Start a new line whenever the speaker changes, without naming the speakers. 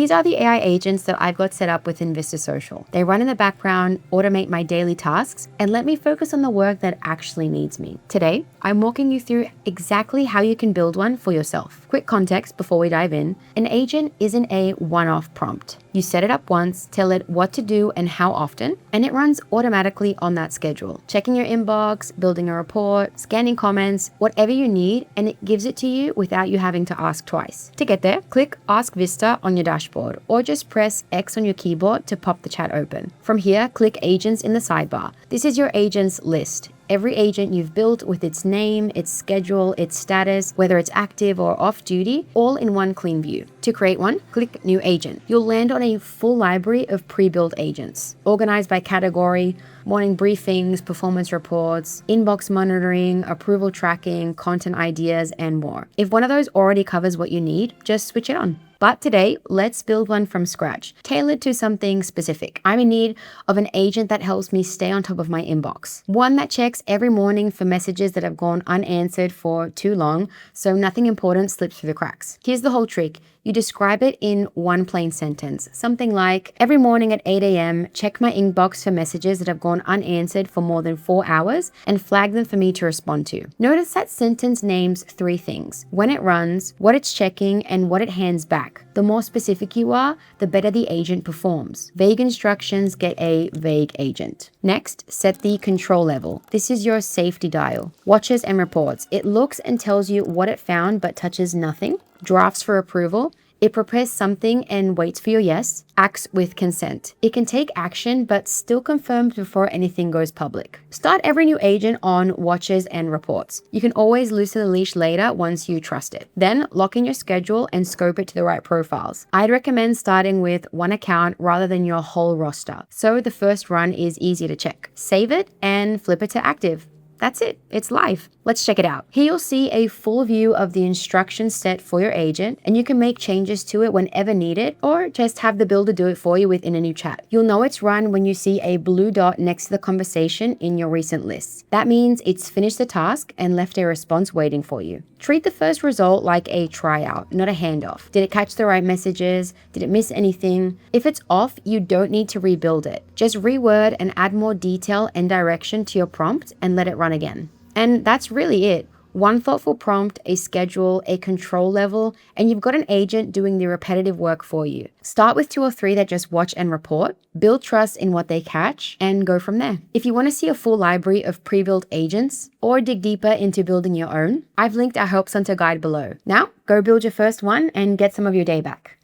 These are the AI agents that I've got set up within Vista Social. They run in the background, automate my daily tasks, and let me focus on the work that actually needs me. Today, I'm walking you through exactly how you can build one for yourself. Quick context before we dive in. An agent isn't a one-off prompt. You set it up once, tell it what to do and how often, and it runs automatically on that schedule. Checking your inbox, building a report, scanning comments, whatever you need, and it gives it to you without you having to ask twice. To get there, click Ask Vista on your dashboard, or just press X on your keyboard to pop the chat open. From here, click Agents in the sidebar. This is your agents list. Every agent you've built with its name, its schedule, its status, whether it's active or off duty, all in one clean view. To create one, click New Agent. You'll land on a full library of pre-built agents, organized by category, morning briefings, performance reports, inbox monitoring, approval tracking, content ideas, and more. If one of those already covers what you need, just switch it on. But today, let's build one from scratch, tailored to something specific. I'm in need of an agent that helps me stay on top of my inbox. One that checks every morning for messages that have gone unanswered for too long, so nothing important slips through the cracks. Here's the whole trick. You describe it in one plain sentence, something like, every morning at 8 a.m., check my inbox for messages that have gone unanswered for more than 4 hours and flag them for me to respond to. Notice that sentence names 3 things: when it runs, what it's checking, and what it hands back. The more specific you are, the better the agent performs. Vague instructions get a vague agent. Next, set the control level. This is your safety dial. Watches and reports. It looks and tells you what it found but touches nothing. Drafts for approval. It prepares something and waits for your yes. Acts with consent. It can take action but still confirms before anything goes public. Start every new agent on watches and reports. You can always loosen the leash later once you trust it. Then lock in your schedule and scope it to the right profiles. I'd recommend starting with one account rather than your whole roster, so the first run is easier to check. Save it and flip it to active. That's it. It's live. Let's check it out. Here you'll see a full view of the instruction set for your agent, and you can make changes to it whenever needed, or just have the builder do it for you within a new chat. You'll know it's run when you see a blue dot next to the conversation in your recent lists. That means it's finished the task and left a response waiting for you. Treat the first result like a tryout, not a handoff. Did it catch the right messages? Did it miss anything? If it's off, you don't need to rebuild it. Just reword and add more detail and direction to your prompt and let it run again. And that's really it. One thoughtful prompt, a schedule, a control level, and you've got an agent doing the repetitive work for you. Start with 2 or 3 that just watch and report, build trust in what they catch, and go from there. If you want to see a full library of pre-built agents or dig deeper into building your own, I've linked our Help Center guide below. Now, go build your first one and get some of your day back.